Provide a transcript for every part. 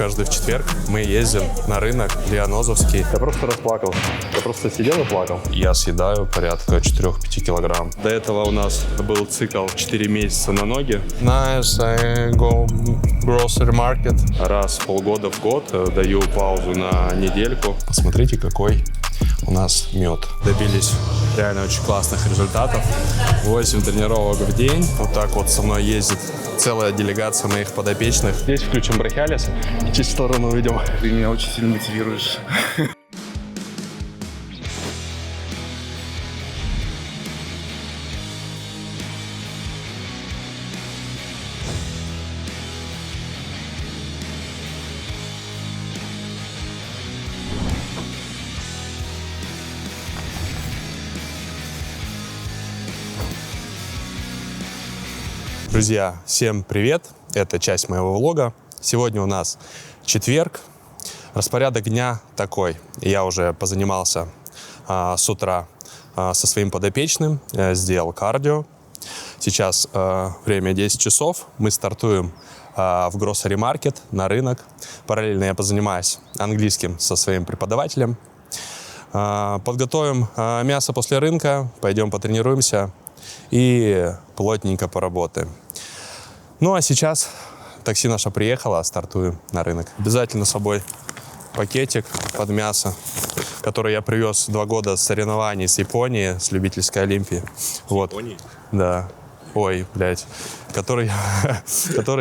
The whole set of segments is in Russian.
каждый в четверг мы ездим на рынок Лианозовский. Я просто расплакался. Я просто сидел и плакал. Я съедаю порядка 4-5 килограмм. До этого у нас был цикл 4 месяца на ноги. Nice, I go grocery market. Раз в полгода в год даю паузу на недельку. Посмотрите, какой у нас мед. Добились реально очень классных результатов. 8 тренировок в день. Вот так вот со мной ездит целая делегация моих подопечных. Здесь включим брахиалис и чуть в сторону уйдем. Ты меня очень сильно мотивируешь. Друзья, всем привет! Это часть моего влога. Сегодня у нас четверг. Распорядок дня такой. Я уже позанимался с утра со своим подопечным, сделал кардио. Сейчас время 10 часов. Мы стартуем в grocery market, на рынок. Параллельно я позанимаюсь английским со своим преподавателем. Подготовим мясо после рынка, пойдем потренируемся и плотненько поработаем. Ну а сейчас такси наше приехало, стартуем на рынок. Обязательно с собой пакетик под мясо, который я привез 2 года с соревнований с Японии, с любительской Олимпии. Вот. Японии? Да. Ой, блядь. Который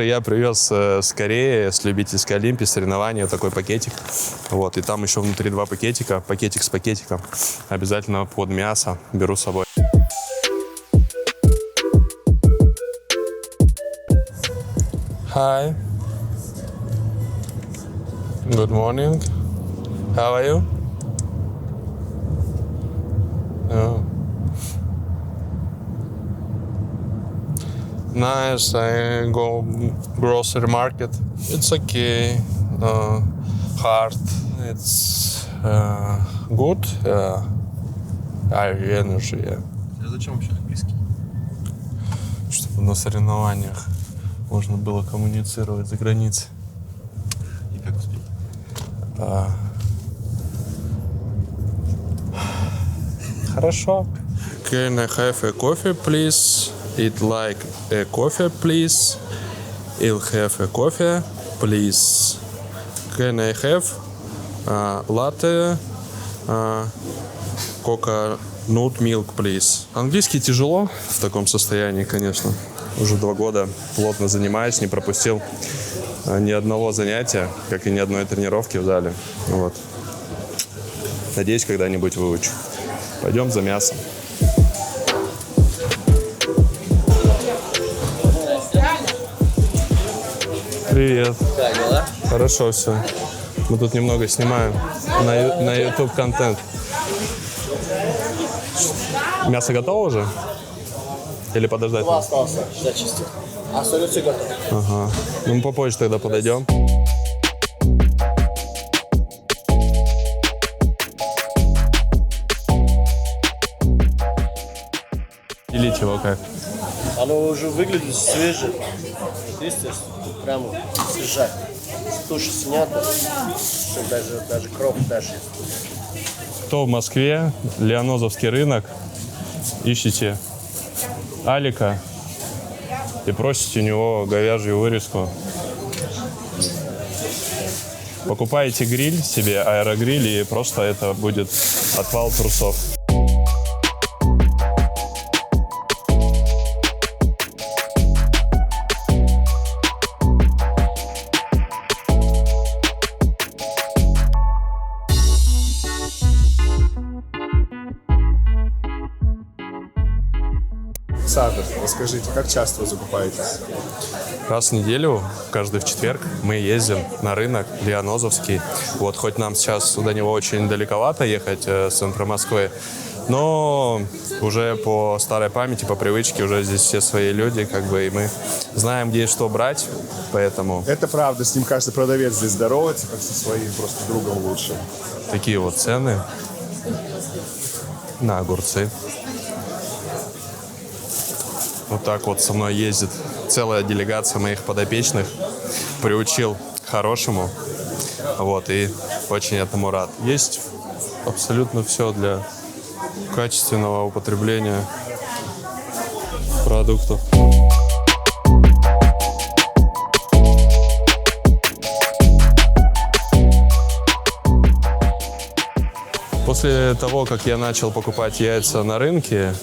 я привез с Кореи, с любительской Олимпии, соревнования, такой пакетик. Вот. И там еще внутри 2 пакетика, пакетик с пакетиком. Обязательно под мясо беру с собой. Hi. Good morning. How are you? Oh. Nice. I go grocery market. It's okay. Hard. It's good. I have energy. Yeah. А зачем вообще английский? Чтобы на соревнованиях можно было коммуницировать за границей. И как успеть? Хорошо. Can I have a coffee, please? It like a coffee, please? I'll have a coffee, please. Can I have latte, coconut milk, please? Английский тяжело в таком состоянии, конечно. Уже 2 года плотно занимаюсь, не пропустил ни одного занятия, как и ни одной тренировки в зале. Вот. Надеюсь, когда-нибудь выучу. Пойдем за мясом. Привет. Как дела? Хорошо все. Мы тут немного снимаем на YouTube контент. Мясо готово уже? Или подождать? 2 остался, зачистил. А остается готово. Ага. Ну, мы попозже тогда подойдем. Делить его как? Оно уже выглядит свеже. Видите, прямо свежак. Туши снято. Даже кровь даже. Кто в Москве, Лианозовский рынок, ищите Алика и просите у него говяжью вырезку. Покупаете гриль себе, аэрогриль, и просто это будет отвал трусов. Саша, расскажите, как часто вы закупаетесь? Раз в неделю, каждый в четверг, мы ездим на рынок Лианозовский. Вот, хоть нам сейчас до него очень далековато ехать с центра Москвы, но уже по старой памяти, по привычке, уже здесь все свои люди, как бы, и мы знаем, где и что брать, поэтому Это правда, с ним каждый продавец здесь здоровается, как со своим просто другом лучше. такие вот цены на огурцы. Вот так вот со мной ездит целая делегация моих подопечных. Приучил к хорошему. Вот, и очень этому рад. Есть абсолютно все для качественного употребления продуктов. После того, как я начал покупать яйца на рынке,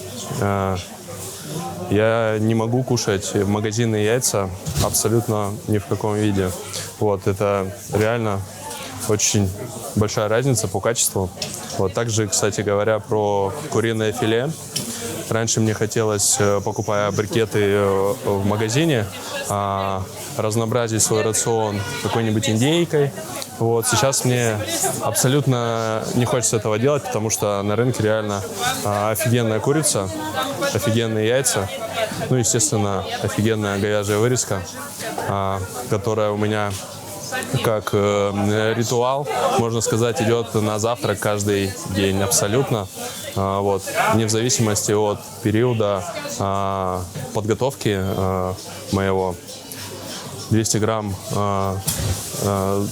я не могу кушать магазинные яйца абсолютно ни в каком виде. Вот, это реально очень большая разница по качеству. Вот, также, кстати говоря, про куриное филе. Раньше мне хотелось, покупая брикеты в магазине, разнообразить свой рацион какой-нибудь индейкой. Вот, сейчас мне абсолютно не хочется этого делать, потому что на рынке реально офигенная курица, офигенные яйца, ну, естественно, офигенная говяжья вырезка, которая у меня как ритуал, можно сказать, идет на завтрак каждый день абсолютно. Вот, не в зависимости от периода подготовки моего. 200 грамм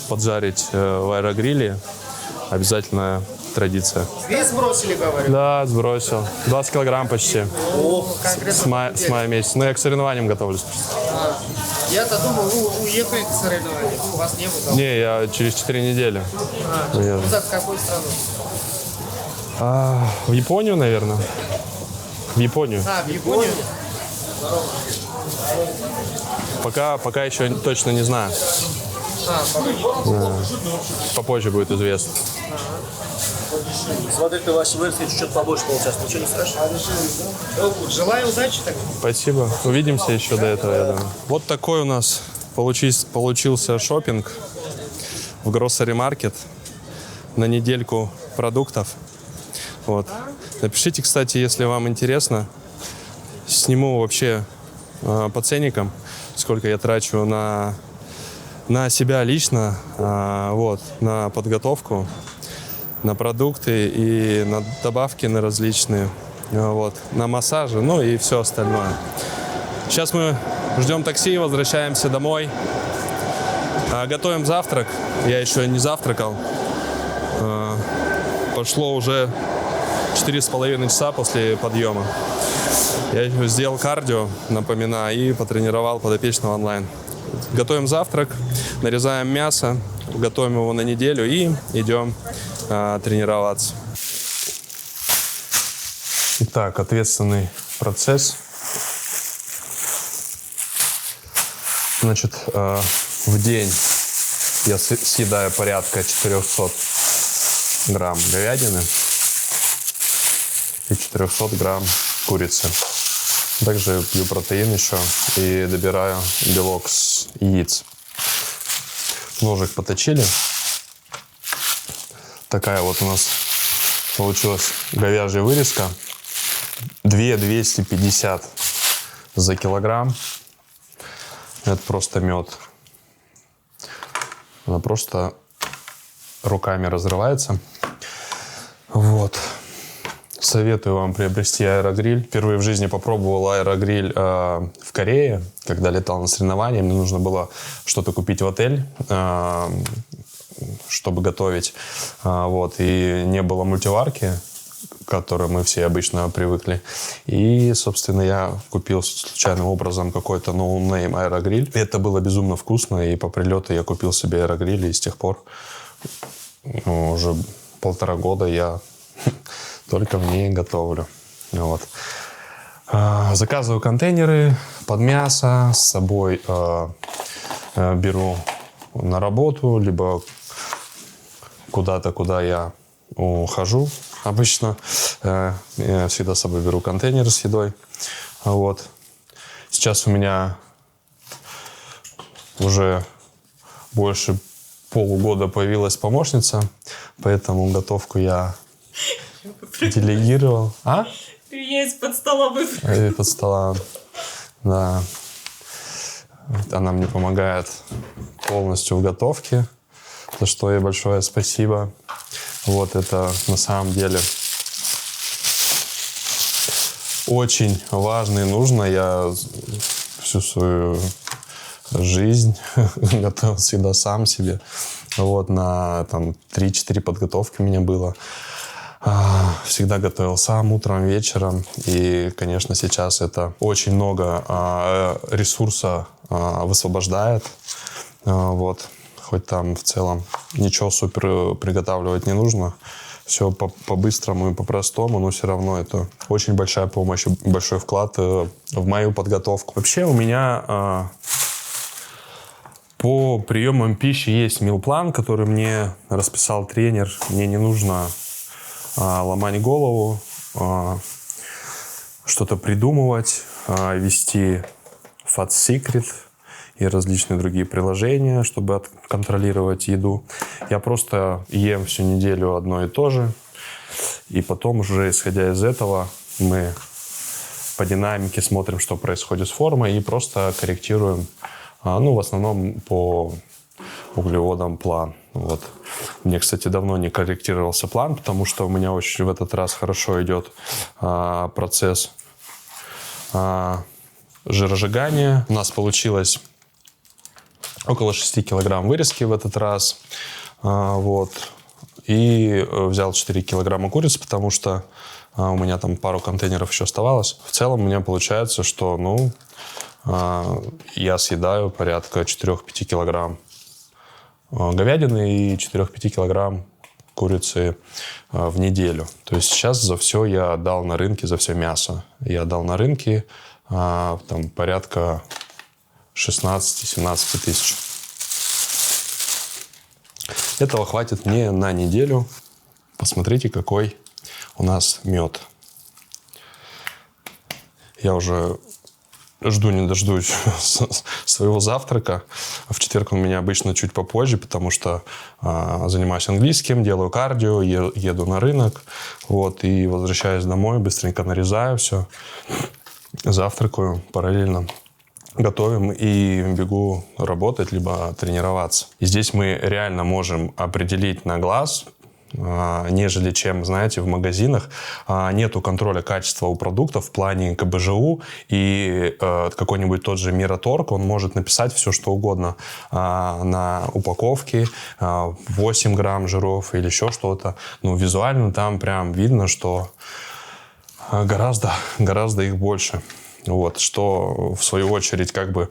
поджарить в аэрогриле – обязательная традиция. Вес сбросили, говорю? Да, сбросил. 20 килограмм почти. Ох, конкретно. С мая месяца. Ну, я к соревнованиям готовлюсь. Я-то думал, вы уехали к соревнованиям, у вас не было. Не, я через 4 недели. Куда, в какую страну? В Японию, наверное. В Японию. В Японию? Пока еще точно не знаю. Попозже будет известно. Смотри, ты ваши вырезки чуть-чуть побольше получается. Ничего не страшно. Желаю удачи так. Спасибо. Увидимся еще до этого, я думаю. Вот такой у нас получился шопинг в Grocery Market на недельку продуктов. Вот. Напишите, кстати, если вам интересно. Сниму вообще по ценникам, сколько я трачу на себя лично, вот, на подготовку, на продукты и на добавки на различные, вот, на массажи, ну и все остальное. Сейчас мы ждем такси, возвращаемся домой, готовим завтрак. Я еще не завтракал. Прошло уже 4,5 часа после подъема. Я сделал кардио, напоминаю, и потренировал подопечного онлайн. Готовим завтрак, нарезаем мясо, готовим его на неделю и идем тренироваться. Итак, ответственный процесс. Значит, в день я съедаю порядка 400 грамм говядины и 400 грамм курицы. Также пью протеин еще и добираю белок с яиц. Ножик поточили. Такая вот у нас получилась говяжья вырезка. 250 за килограмм. Это просто мед. Она просто руками разрывается. Вот. Советую вам приобрести аэрогриль. Впервые в жизни попробовал аэрогриль в Корее, когда летал на соревнования. Мне нужно было что-то купить в отель, чтобы готовить. Вот. И не было мультиварки, к которой мы все обычно привыкли. И, собственно, я купил случайным образом какой-то no-name аэрогриль. Это было безумно вкусно. И по прилету я купил себе аэрогриль. И с тех пор уже 1,5 года я только в ней готовлю. Вот. Заказываю контейнеры под мясо, с собой беру на работу, либо куда-то, куда я ухожу. Обычно я всегда с собой беру контейнеры с едой. Вот. Сейчас у меня уже больше полугода появилась помощница, поэтому готовку я делегировал. Я из-под стола выпала. Из-под стола, да. Она мне помогает полностью в готовке, за что ей большое спасибо. Вот это на самом деле очень важно и нужно. Я всю свою жизнь готовил всегда сам себе. Вот, на там 3-4 подготовки у меня было. Всегда готовил сам утром, вечером. И, конечно, сейчас это очень много ресурса высвобождает. Вот. Хоть там в целом ничего супер приготавливать не нужно. Все по-быстрому и по-простому, но все равно это очень большая помощь, большой вклад в мою подготовку. Вообще у меня по приемам пищи есть мил-план, который мне расписал тренер. Мне не нужно ломать голову, что-то придумывать, вести Fat Secret и различные другие приложения, чтобы контролировать еду. Я просто ем всю неделю одно и то же. И потом уже, исходя из этого, мы по динамике смотрим, что происходит с формой, и просто корректируем, ну, в основном по углеводам план. Вот. Мне, кстати, давно не корректировался план, потому что у меня очень в этот раз хорошо идет процесс жиросжигания. У нас получилось около 6 килограмм вырезки в этот раз. Вот. И взял 4 килограмма курицы, потому что у меня там пару контейнеров еще оставалось. В целом у меня получается, что я съедаю порядка 4-5 килограмм говядины и 4-5 килограмм курицы в неделю. То есть сейчас за все я отдал на рынке, за все мясо. Я отдал на рынке там порядка 16-17 тысяч. Этого хватит мне на неделю. Посмотрите, какой у нас мед. Я уже жду не дождусь своего завтрака. В четверг он у меня обычно чуть попозже, потому что занимаюсь английским, делаю кардио, еду на рынок. Вот, и возвращаюсь домой, быстренько нарезаю все, завтракаю параллельно. Готовим и бегу работать, либо тренироваться. И здесь мы реально можем определить на глаз, нежели чем, знаете, в магазинах нету контроля качества у продуктов в плане КБЖУ, и какой-нибудь тот же Мираторг, он может написать все, что угодно на упаковке, 8 грамм жиров или еще что-то. Но визуально там прям видно, что гораздо их больше. Вот, что, в свою очередь, как бы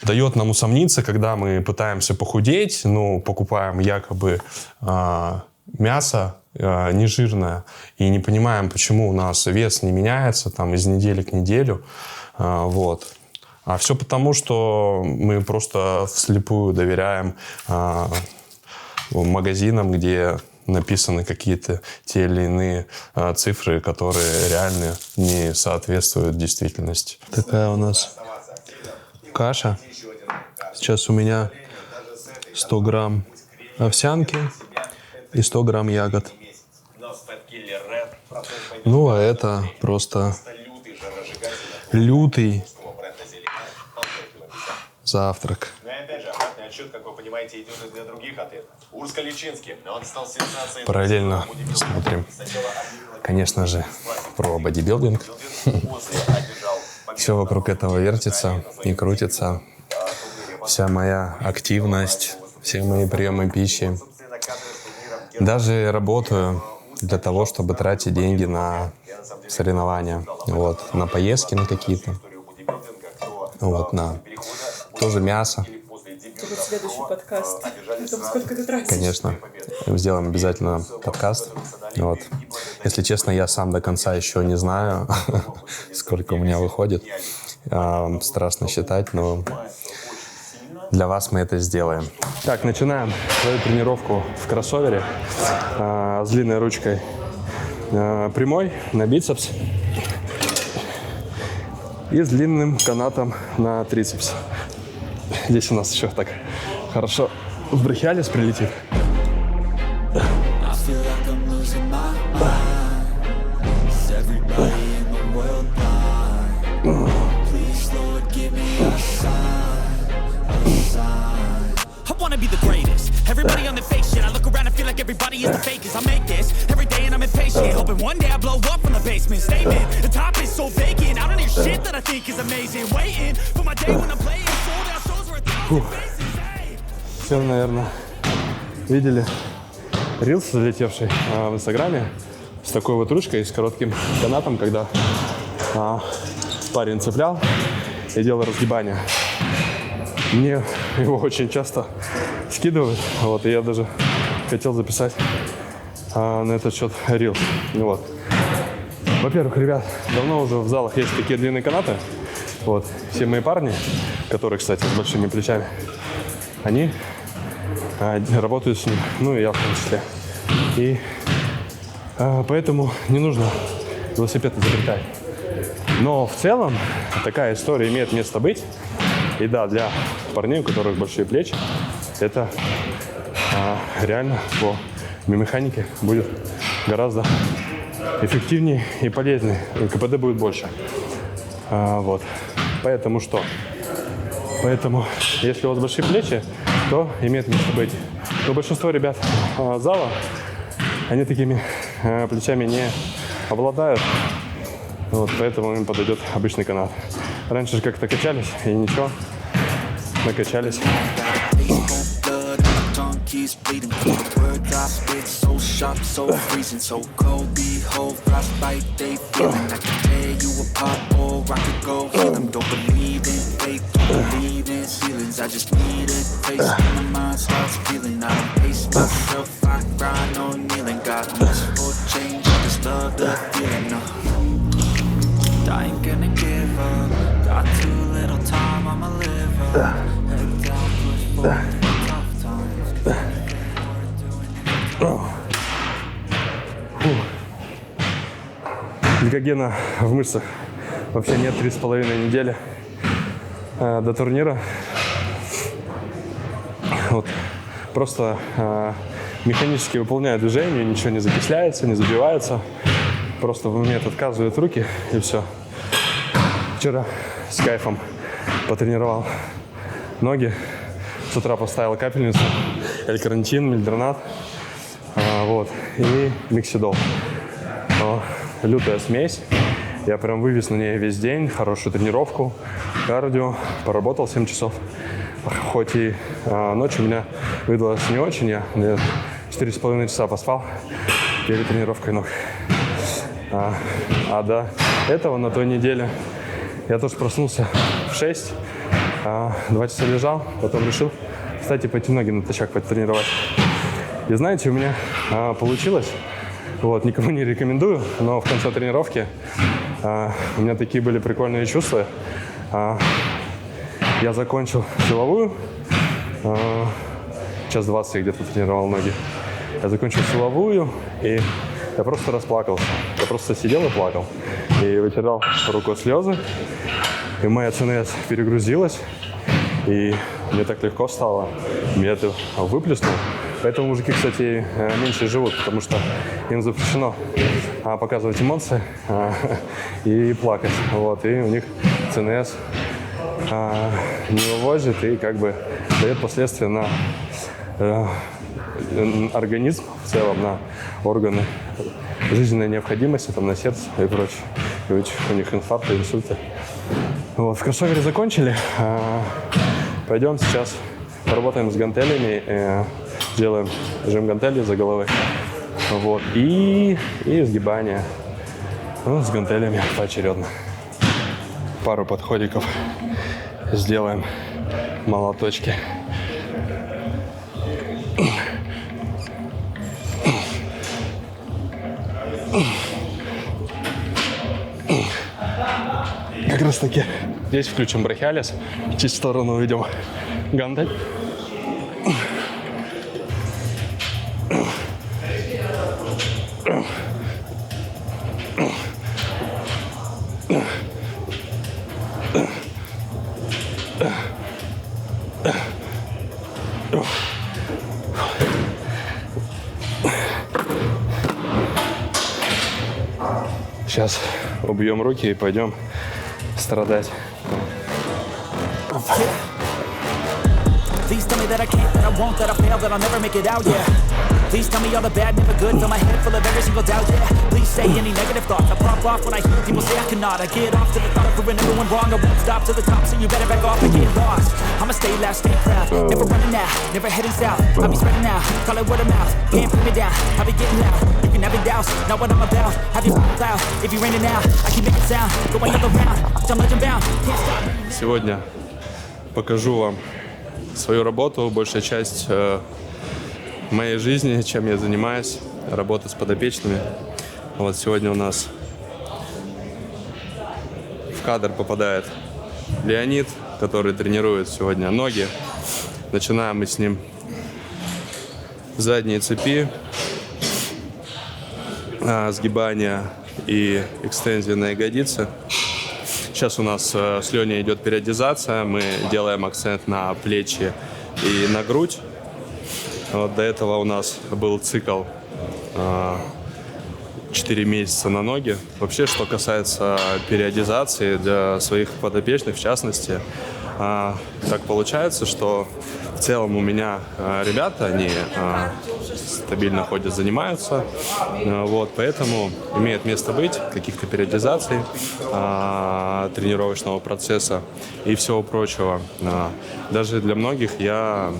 дает нам усомниться, когда мы пытаемся похудеть, покупаем якобы мясо нежирное и не понимаем, почему у нас вес не меняется там, из недели к неделю. Вот. А все потому, что мы просто вслепую доверяем магазинам, где написаны какие-то те или иные цифры, которые реально не соответствуют действительности. Такая у нас каша. Сейчас у меня 100 грамм овсянки и 100 грамм ягод. А это просто лютый завтрак. Как вы понимаете, идет и для других атлетов. Урско-Личинский, он стал сенсацией. Параллельно смотрим, конечно же, про бодибилдинг. Все вокруг этого вертится и крутится. Вся моя активность, все мои приемы пищи. Даже работаю для того, чтобы тратить деньги на соревнования. Вот, на поездки на какие-то. Вот, на тоже мясо. Это будет следующий подкаст. О том, сколько ты тратишь. Конечно. Сделаем обязательно подкаст. Вот. Если честно, я сам до конца еще не знаю, сколько у меня выходит. Страшно считать, но для вас мы это сделаем. Так, начинаем свою тренировку в кроссовере с длинной ручкой прямой на бицепс и с длинным канатом на трицепс. Здесь у нас еще так хорошо в брахиалис прилетит. wanna be the greatest. Everybody on the fake shit. I look around and feel like everybody is the fakest. I make this every day and I'm impatient. Hoping one day I blow up from the basement. Statement, the top is so vacant. I don't hear shit that I think is amazing. Waiting for my day when I'm playing sold out shows where 1,000 faces. Hey, все, наверное, видели рилс, залетевший в Инстаграме с такой вот ручкой, с коротким канатом, когда парень цеплял и делал разгибание. Мне его очень часто скидывают, вот, и я даже хотел записать на этот счет рилс. Вот. Во-первых, ребят, давно уже в залах есть такие длинные канаты. Вот. Все мои парни, которые, кстати, с большими плечами, они работают с ним, ну и я в том числе. И поэтому не нужно велосипед изобретать. Но в целом такая история имеет место быть. И да, для парней, у которых большие плечи, это реально по биомеханике будет гораздо эффективнее и полезнее. И КПД будет больше. Вот. Поэтому что? Поэтому, если у вас большие плечи, то имеет место быть. Но большинство ребят зала, они такими плечами не обладают. Вот, поэтому им подойдет обычный канат. Раньше же как-то качались, и ничего, накачались. Keeps bleeding from the words I spit, so sharp, so freezing, so cold. Behold, frostbite, they feeling. I can tear you apart, or I could go heal them. Don't believe in fate, don't believe in ceilings. I just need a taste, and my mind starts feeling. I don't pace myself, I grind on kneeling. Got much for change, I just love the feeling. I ain't gonna give up. Got too little time, I'ma live up. Head down, push forward. Гликогена в мышцах вообще нет 3,5 недели до турнира. Вот. Просто механически выполняю движение, ничего не закисляется, не забивается. Просто в момент отказывают руки, и все. Вчера с кайфом потренировал ноги. С утра поставил капельницу, L-карнитин, мельдронат, вот, и миксидол. Лютая смесь. Я прям вывез на ней весь день, хорошую тренировку, кардио, поработал 7 часов. Хоть и ночь у меня выдалась не очень, я 4,5 часа поспал перед тренировкой ног. А до этого, на той неделе, я тоже проснулся в 6, 2 часа лежал, потом решил встать и пойти ноги натощак потренировать. И знаете, у меня получилось. Вот, никому не рекомендую, но в конце тренировки у меня такие были прикольные чувства. Я закончил силовую, час 20 я где-то тренировал ноги. Я закончил силовую, и я просто расплакался. Я просто сидел и плакал. И вытирал рукой слезы, и моя ЦНС перегрузилась, и мне так легко стало. Меня это выплеснул. Поэтому мужики, кстати, меньше живут, потому что им запрещено показывать эмоции и плакать. Вот, и у них ЦНС не вывозит и как бы дает последствия на организм в целом, на органы жизненной необходимости, там, на сердце и прочее. И у них инфаркты, инсульты. Вот, в кроссовере закончили. Пойдем сейчас поработаем с гантелями. Делаем жим гантелей за головой. Вот. И сгибание. Ну, с гантелями поочередно. Пару подходиков сделаем. Молоточки. Как раз таки здесь включим брахиалис. Чуть в сторону уведем гантель. Сейчас убьем руки и пойдем страдать. Please tell me that I can't, that I won't, that I fail, that I'll never make it out, yeah. Please tell me all the bad, never good, fill my head full of every single doubt, yeah. Please say any negative thoughts, I pop off when I hear people say I cannot. I get off to the thought of proving everyone wrong, I won't stop to the top, so you better back off and get lost. I'ma stay loud, stay proud, never running out, never heading south. I'll be spreading out, call it word of mouth, can't put me down, I'll be getting loud. You can have it douse, not what I'm about, have you cloud, if you're raining out, I keep making sound, go another round, I'm legend bound, can't stop. Сегодня покажу вам свою работу, большая часть моей жизни, чем я занимаюсь, работа с подопечными. Вот сегодня у нас в кадр попадает Леонид, который тренирует сегодня ноги. Начинаем мы с ним задние цепи, сгибания и экстензии на ягодицы. Сейчас у нас с Леней идет периодизация, мы делаем акцент на плечи и на грудь. Вот до этого у нас был цикл 4 месяца на ноги. Вообще, что касается периодизации для своих подопечных, в частности, так получается, что в целом у меня ребята, они стабильно ходят, занимаются, вот, поэтому имеет место быть каких-то периодизаций, тренировочного процесса и всего прочего. Даже для многих я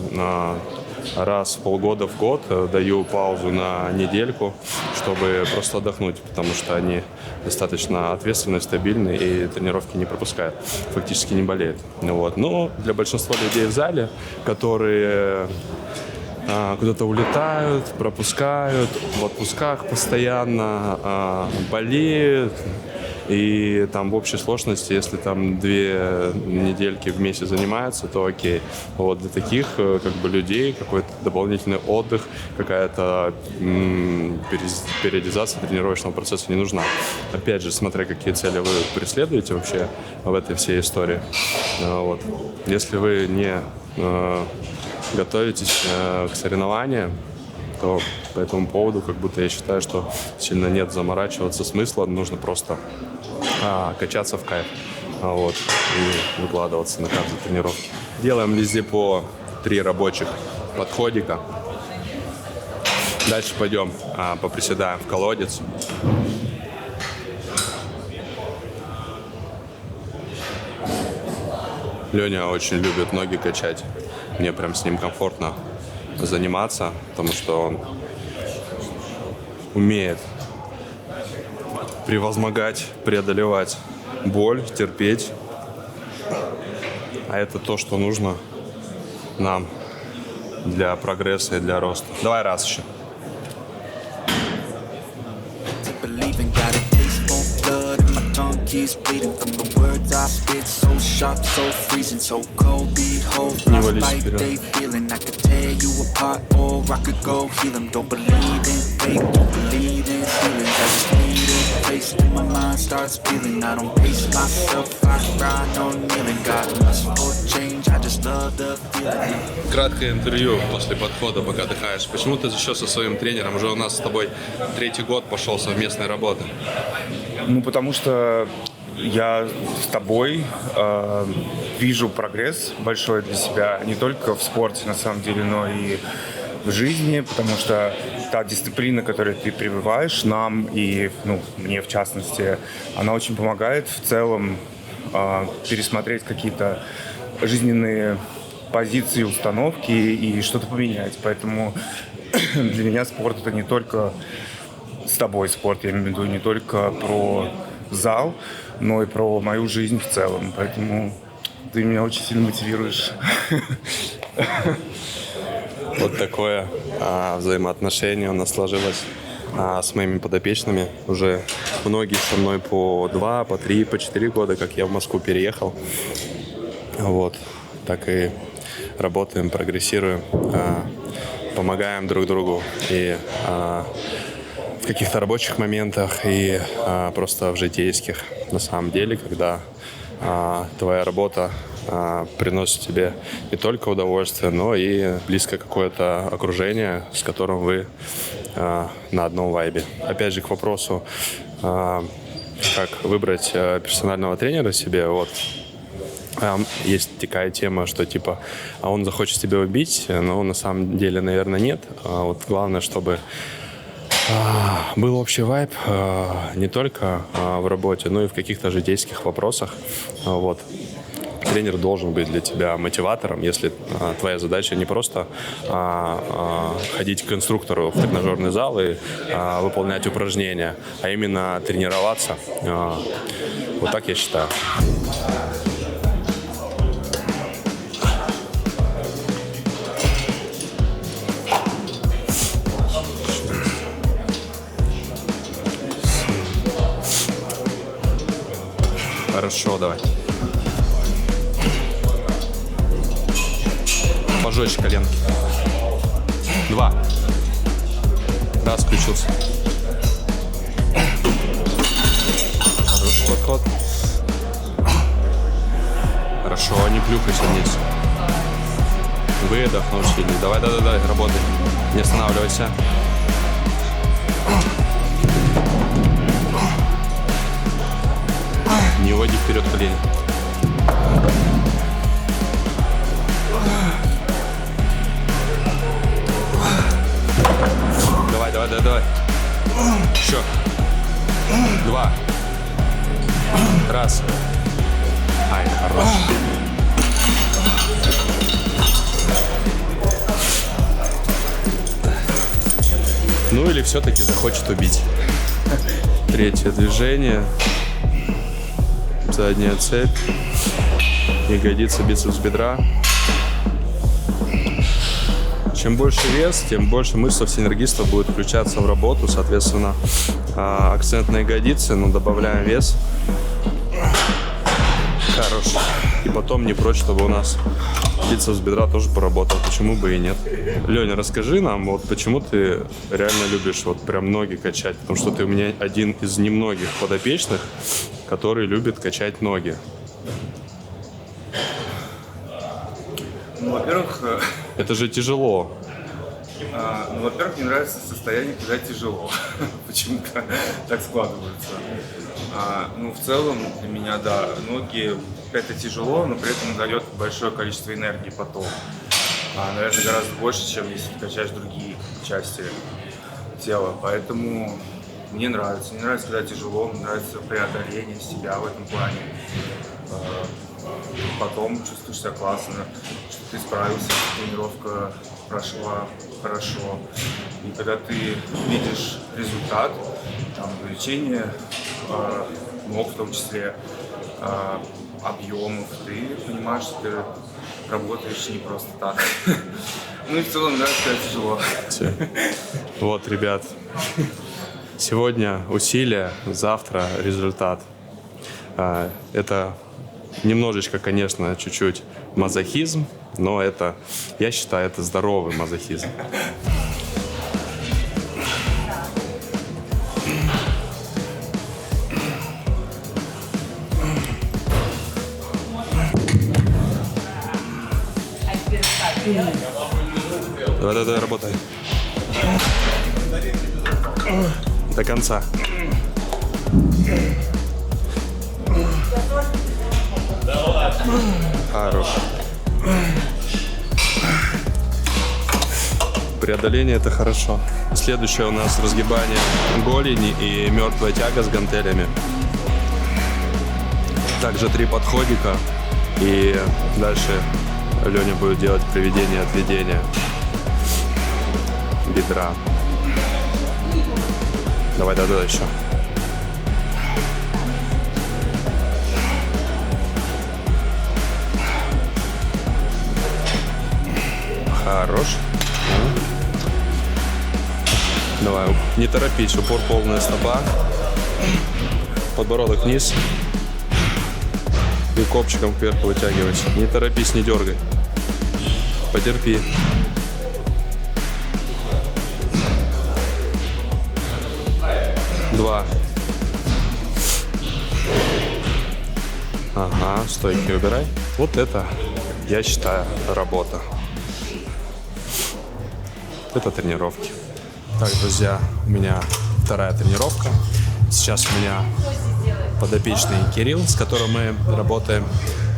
раз в полгода в год даю паузу на недельку, чтобы просто отдохнуть, потому что они достаточно ответственны, стабильны и тренировки не пропускают, фактически не болеют. Вот. Но для большинства людей в зале, которые куда-то улетают, пропускают, в отпусках постоянно, болеют, и там в общей сложности, если там 2 недельки в месяц занимаются, то окей. Вот для таких как бы людей какой-то дополнительный отдых, какая-то периодизация тренировочного процесса не нужна. Опять же, смотря какие цели вы преследуете вообще в этой всей истории. Вот. Если вы не готовитесь к соревнованиям, то по этому поводу как будто я считаю, что сильно нет заморачиваться смысла, нужно просто качаться в кайф, вот, и выкладываться на каждой тренировке. Делаем везде по 3 рабочих подходика. Дальше пойдем поприседаем в колодец. Леня очень любит ноги качать. Мне прям с ним комфортно заниматься, потому что он умеет превозмогать, преодолевать боль, терпеть. А это то, что нужно нам для прогресса и для роста. Давай раз еще. Не вались вперед. Краткое интервью после подхода, пока отдыхаешь. Почему ты еще со своим тренером? Уже у нас с тобой 3-й год пошел совместной работы. Ну, потому что я с тобой вижу прогресс большой для себя, не только в спорте, на самом деле, но и в жизни, потому что та дисциплина, которую ты прививаешь нам и мне в частности, она очень помогает в целом пересмотреть какие-то жизненные позиции, установки и что-то поменять. Поэтому для меня спорт — это не только с тобой спорт, я имею в виду не только про зал, но и про мою жизнь в целом. Поэтому ты меня очень сильно мотивируешь. Вот такое взаимоотношение у нас сложилось с моими подопечными. Уже многие со мной по 2, по 3, по 4 года, как я в Москву переехал. Вот. Так и работаем, прогрессируем, помогаем друг другу и в каких-то рабочих моментах, и просто в житейских. На самом деле, когда твоя работа приносит тебе не только удовольствие, но и близкое какое-то окружение, с которым вы на одном вайбе. Опять же, к вопросу, как выбрать персонального тренера себе. Вот. Есть такая тема, что типа, а он захочет тебя убить, но на самом деле, наверное, нет. Вот главное, чтобы был общий вайб не только в работе, но и в каких-то житейских вопросах. Вот. Тренер должен быть для тебя мотиватором, если твоя задача не просто ходить к инструктору в тренажерный зал и выполнять упражнения, а именно тренироваться. Вот так я считаю. Хорошо, давай. Пожестче коленки. 2. Раз, включился. Хороший подход. Хорошо, не плюхайся вниз. Выдохнул сильный. Давай, да, работай. Не останавливайся. Не уводи вперед колени. Давай. Еще. 2. Раз. Ай, хорош. Ну или все-таки захочет убить. Третье движение. Задняя цепь. Ягодица, бицепс бедра. Чем больше вес, тем больше мышц синергиста будет включаться в работу. Соответственно, акцент на ягодицы, но добавляем вес. Хорош. И потом не прочь, чтобы у нас бицепс бедра тоже поработал. Почему бы и нет? Леня, расскажи нам, вот почему ты реально любишь вот прям ноги качать? Потому что ты у меня один из немногих подопечных, который любит качать ноги. Ну, во-первых... Это же тяжело. Во-первых, мне нравится состояние, когда тяжело. Почему-то так складывается. В целом, для меня, да, ноги это тяжело, но при этом дает большое количество энергии потом. Наверное, гораздо больше, чем если ты качаешь другие части тела. Поэтому мне нравится. Мне нравится, когда тяжело, мне нравится преодоление себя в этом плане. Потом чувствуешь себя классно, что ты справился, тренировка прошла хорошо. И когда ты видишь результат, там, увеличение ног в том числе, объемов, ты понимаешь, что ты работаешь не просто так. Ну и в целом нравится, когда тяжело. Вот, ребят, сегодня усилия, завтра результат. Это немножечко, конечно, чуть-чуть мазохизм, но это, я считаю, это здоровый мазохизм. Давай, работай. До конца. Хорош. Преодоление — это хорошо. Следующее у нас разгибание голени и мертвая тяга с гантелями. Также 3 подходика. И дальше Леня будет делать приведение, отведение бедра. Давай, еще. Хорош. Давай, не торопись, упор полная стопа. Подбородок вниз. И копчиком кверху вытягивайся. Не торопись, не дергай. Потерпи. Два. Ага, стойки убирай. Вот это, я считаю, работа. Это тренировки. Так, друзья, у меня вторая тренировка. Сейчас у меня подопечный Кирилл, с которым мы работаем.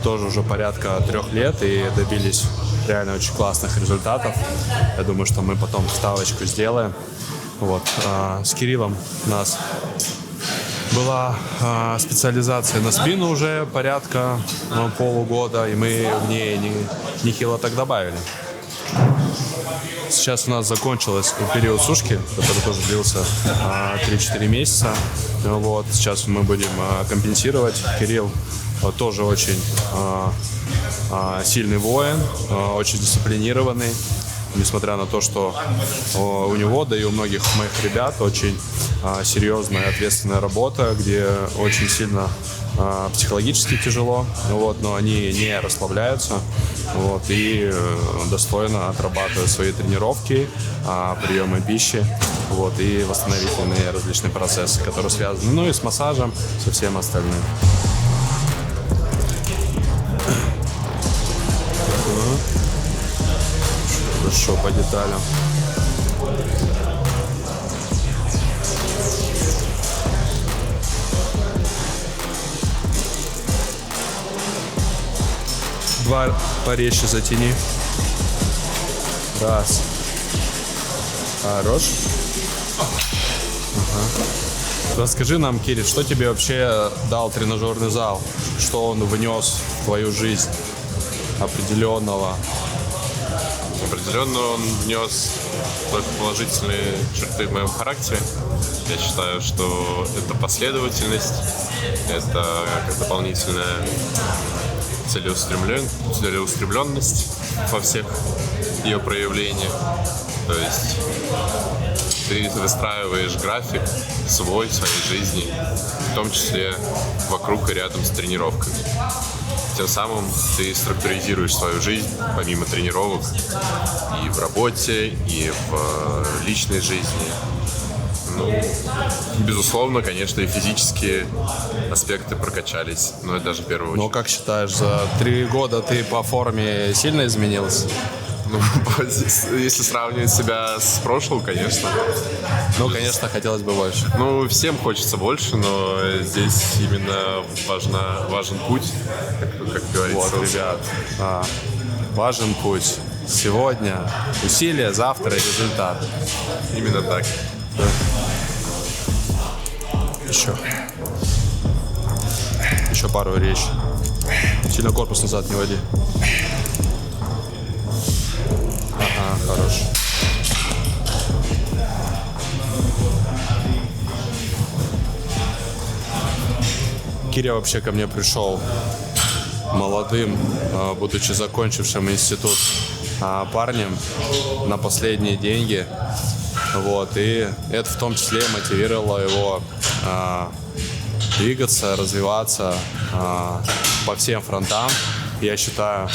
тоже уже порядка 3 лет и добились реально очень классных результатов. Я думаю, что мы потом вставочку сделаем. Вот. С Кириллом у нас была специализация на спину уже порядка полугода, и мы в ней нехило так добавили. Сейчас у нас закончился период сушки, который тоже длился 3-4 месяца. Вот. Сейчас мы будем компенсировать. Кирилл тоже очень сильный воин, очень дисциплинированный. Несмотря на то, что у него, да и у многих моих ребят, очень серьезная и ответственная работа, где очень сильно психологически тяжело, вот, но они не расслабляются, вот, и достойно отрабатывают свои тренировки, приемы пищи, вот, и восстановительные различные процессы, которые связаны, ну и с массажем, со всем остальным. Хорошо, по деталям. Два порезче затяни. Раз. Хорош. Ага. Расскажи нам, Кирилл, что тебе вообще дал тренажерный зал? Что он внес в твою жизнь определенного? Определенно он внес только положительные черты в моем характере. Я считаю, что это последовательность, это как дополнительная целеустремленность во всех ее проявлениях. То есть ты выстраиваешь график своей жизни, в том числе вокруг и рядом с тренировками. Тем самым ты структуризируешь свою жизнь, помимо тренировок, и в работе, и в личной жизни. Ну, безусловно, конечно, и физические аспекты прокачались, но это даже в первую очередь. Ну, как считаешь, за 3 года ты по форме сильно изменился? Ну, если сравнивать себя с прошлым, конечно. Ну, конечно, хотелось бы больше. Ну, всем хочется больше, но здесь именно важен путь, как говорится. Вот, ребят, важен путь. Сегодня усилия, завтра результат. Именно так. Да. Еще пару речь. Сильно корпус назад не води. Ага, хорош. Киря вообще ко мне пришел молодым, будучи закончившим институт, парнем на последние деньги. Вот, и это в том числе мотивировало его двигаться, развиваться по всем фронтам. Я считаю,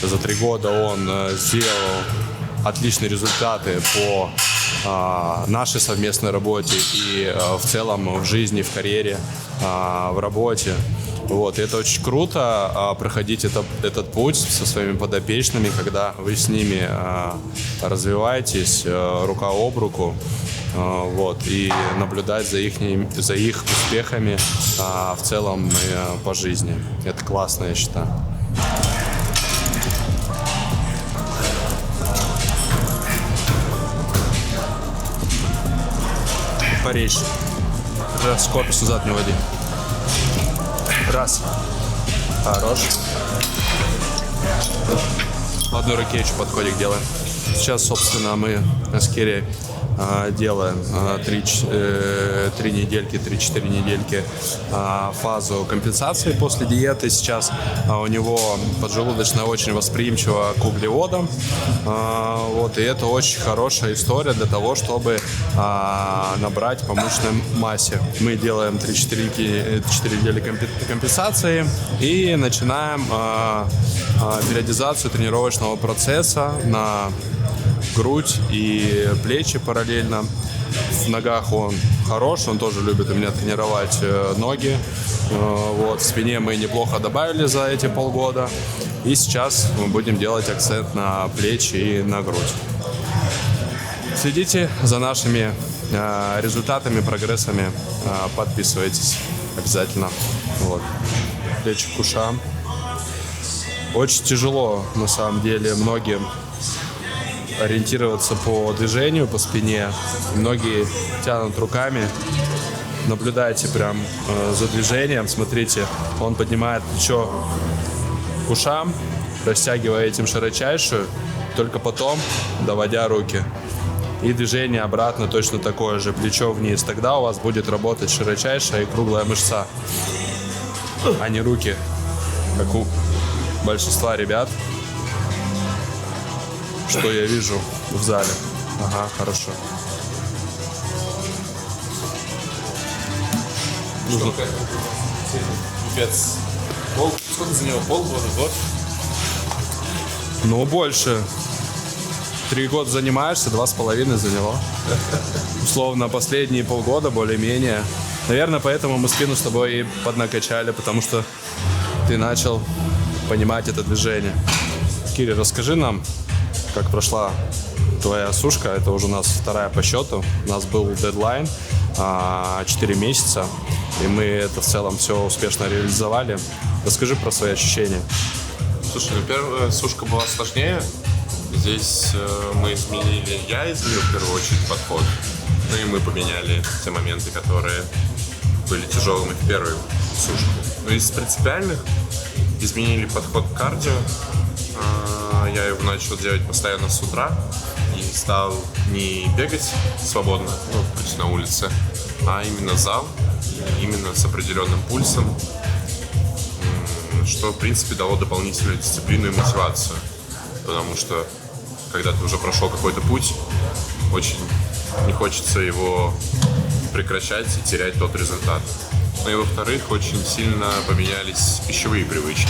за 3 года он сделал отличные результаты по нашей совместной работе и в целом в жизни, в карьере, в работе. Вот, и это очень круто, проходить этот путь со своими подопечными, когда вы с ними развиваетесь рука об руку, вот, и наблюдать за их успехами в целом по жизни. Это классно, я считаю. Порежь. Раз, корпус назад не води. Раз. Хорош. В одной руке еще подходик делаем. Сейчас, собственно, мы с Кирей делаем 3-4 недельки фазу компенсации после диеты. Сейчас у него поджелудочная очень восприимчива к углеводам. Вот, и это очень хорошая история для того, чтобы набрать по мышечной массе. Мы делаем 3-4 недели компенсации и начинаем периодизацию тренировочного процесса на грудь и плечи параллельно. В ногах он хорош, он тоже любит у меня тренировать ноги. Вот, в спине мы неплохо добавили за эти полгода. И сейчас мы будем делать акцент на плечи и на грудь. Следите за нашими результатами, прогрессами. Подписывайтесь обязательно. Вот. плечи к ушам. Очень тяжело, на самом деле, многим ориентироваться по движению, по спине. Многие тянут руками. Наблюдайте прям за движением. Смотрите, он поднимает плечо к ушам, растягивая этим широчайшую, только потом доводя руки. И движение обратно точно такое же, плечо вниз. Тогда у вас будет работать широчайшая и круглая мышца, а не руки, как у большинства ребят, что я вижу в зале. Ага, хорошо. Пипец. Сколько за него? Полгода, год? Ну, больше. 3 года занимаешься, 2,5 заняло. Условно, последние полгода более-менее. Наверное, поэтому мы спину с тобой и поднакачали, потому что ты начал понимать это движение. Кири, расскажи нам, как прошла твоя сушка. Это уже у нас 2-я по счету. У нас был дедлайн 4 месяца, и мы это в целом все успешно реализовали. Расскажи про свои ощущения. Слушай, ну первая сушка была сложнее. Здесь я изменил в первую очередь подход. Ну и мы поменяли те моменты, которые были тяжелыми в первую сушку. Но из принципиальных изменили подход к кардио. Я его начал делать постоянно с утра и стал не бегать свободно, то есть на улице, а именно зал, именно с определенным пульсом, что в принципе дало дополнительную дисциплину и мотивацию. Потому что когда ты уже прошел какой-то путь, очень не хочется его прекращать и терять тот результат. Ну и во-вторых, очень сильно поменялись пищевые привычки.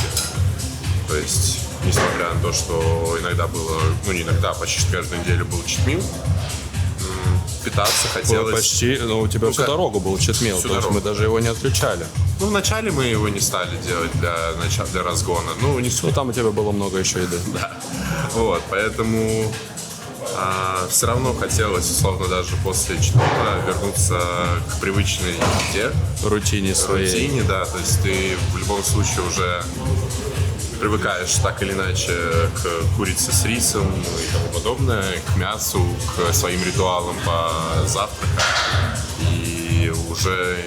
То есть, несмотря на то, что иногда было, ну не иногда, почти каждую неделю был читмил, питаться хотелось... Почти, но у тебя всю дорогу был читмил, то есть мы даже его не отключали. Ну, вначале мы его не стали делать для разгона. Ну, там у тебя было много еще еды. Да. Вот, поэтому все равно хотелось, условно, даже после читмила вернуться к привычной еде. Рутине своей. Рутине, да. То есть ты в любом случае уже привыкаешь так или иначе к курице с рисом и тому подобное, к мясу, к своим ритуалам по завтракам. И уже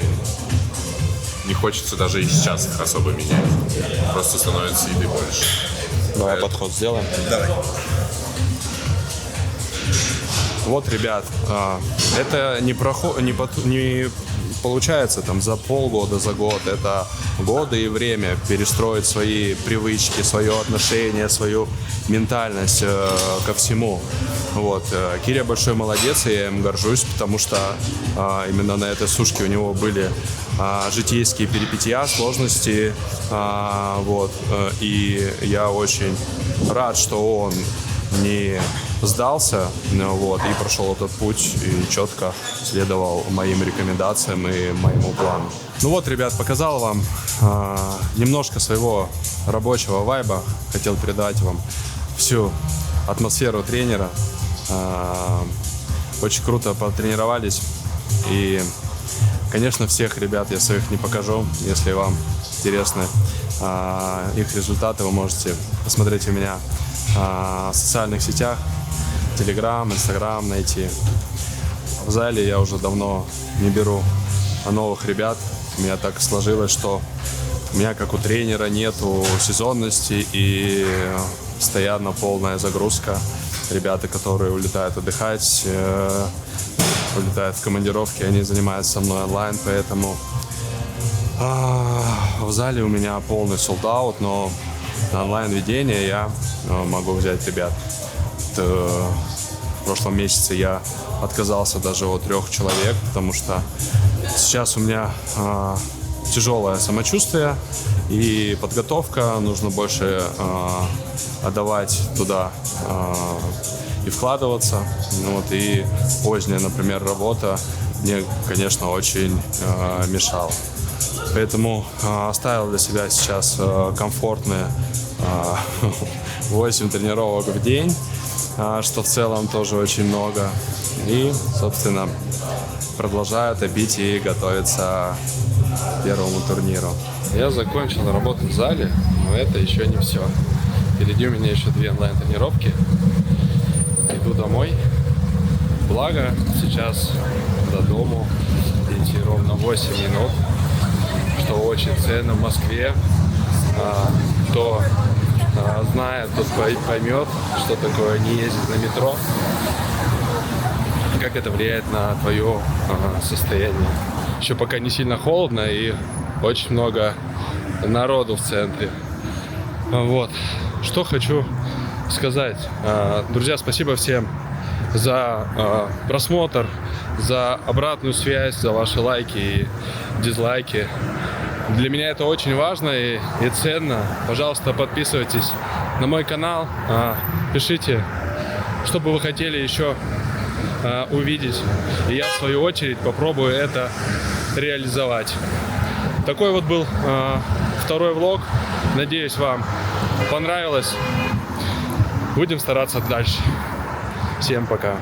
не хочется даже и сейчас их особо менять. Просто становится еды больше. Давай подход сделаем. Давай. Вот, ребят, это не получается там за полгода, за год. Это годы и время перестроить свои привычки, свое отношение, свою ментальность ко всему. Вот. Киря большой молодец, и я им горжусь, потому что именно на этой сушке у него были житейские перипетия, сложности. Вот. И я очень рад, что он не сдался, вот, и прошел этот путь и четко следовал моим рекомендациям и моему плану. Ну вот, ребят, показал вам немножко своего рабочего вайба, хотел передать вам всю атмосферу тренера. Очень круто потренировались, и, конечно, всех ребят я своих не покажу. Если вам интересны их результаты, вы можете посмотреть у меня в социальных сетях, Telegram, Instagram найти. В зале я уже давно не беру новых ребят. У меня так сложилось, что у меня, как у тренера, нету сезонности и постоянно полная загрузка. Ребята, которые улетают отдыхать, улетают в командировки, они занимаются со мной онлайн, поэтому в зале у меня полный солд-аут, но на онлайн-ведение я могу взять ребят. В прошлом месяце я отказался даже от 3 человек, потому что сейчас у меня тяжелое самочувствие и подготовка, нужно больше отдавать туда и вкладываться. Вот, и поздняя, например, работа мне, конечно, очень мешала. Поэтому оставил для себя сейчас комфортные 8 тренировок в день. что в целом тоже очень много. И, собственно, продолжаю топить и готовиться к первому турниру. Я закончил работу в зале, но это еще не все. Впереди у меня еще 2 онлайн-тренировки. Иду домой. Благо, сейчас до дому идти ровно 8 минут, что очень ценно в Москве. Кто знает, тот поймет, что такое не ездить на метро, как это влияет на твое состояние. Еще пока не сильно холодно и очень много народу в центре. Вот. Что хочу сказать. Друзья, спасибо всем за просмотр, за обратную связь, за ваши лайки и дизлайки. Для меня это очень важно и ценно. Пожалуйста, подписывайтесь на мой канал, пишите, что бы вы хотели еще увидеть. И я, в свою очередь, попробую это реализовать. Такой вот был второй влог. Надеюсь, вам понравилось. Будем стараться дальше. Всем пока.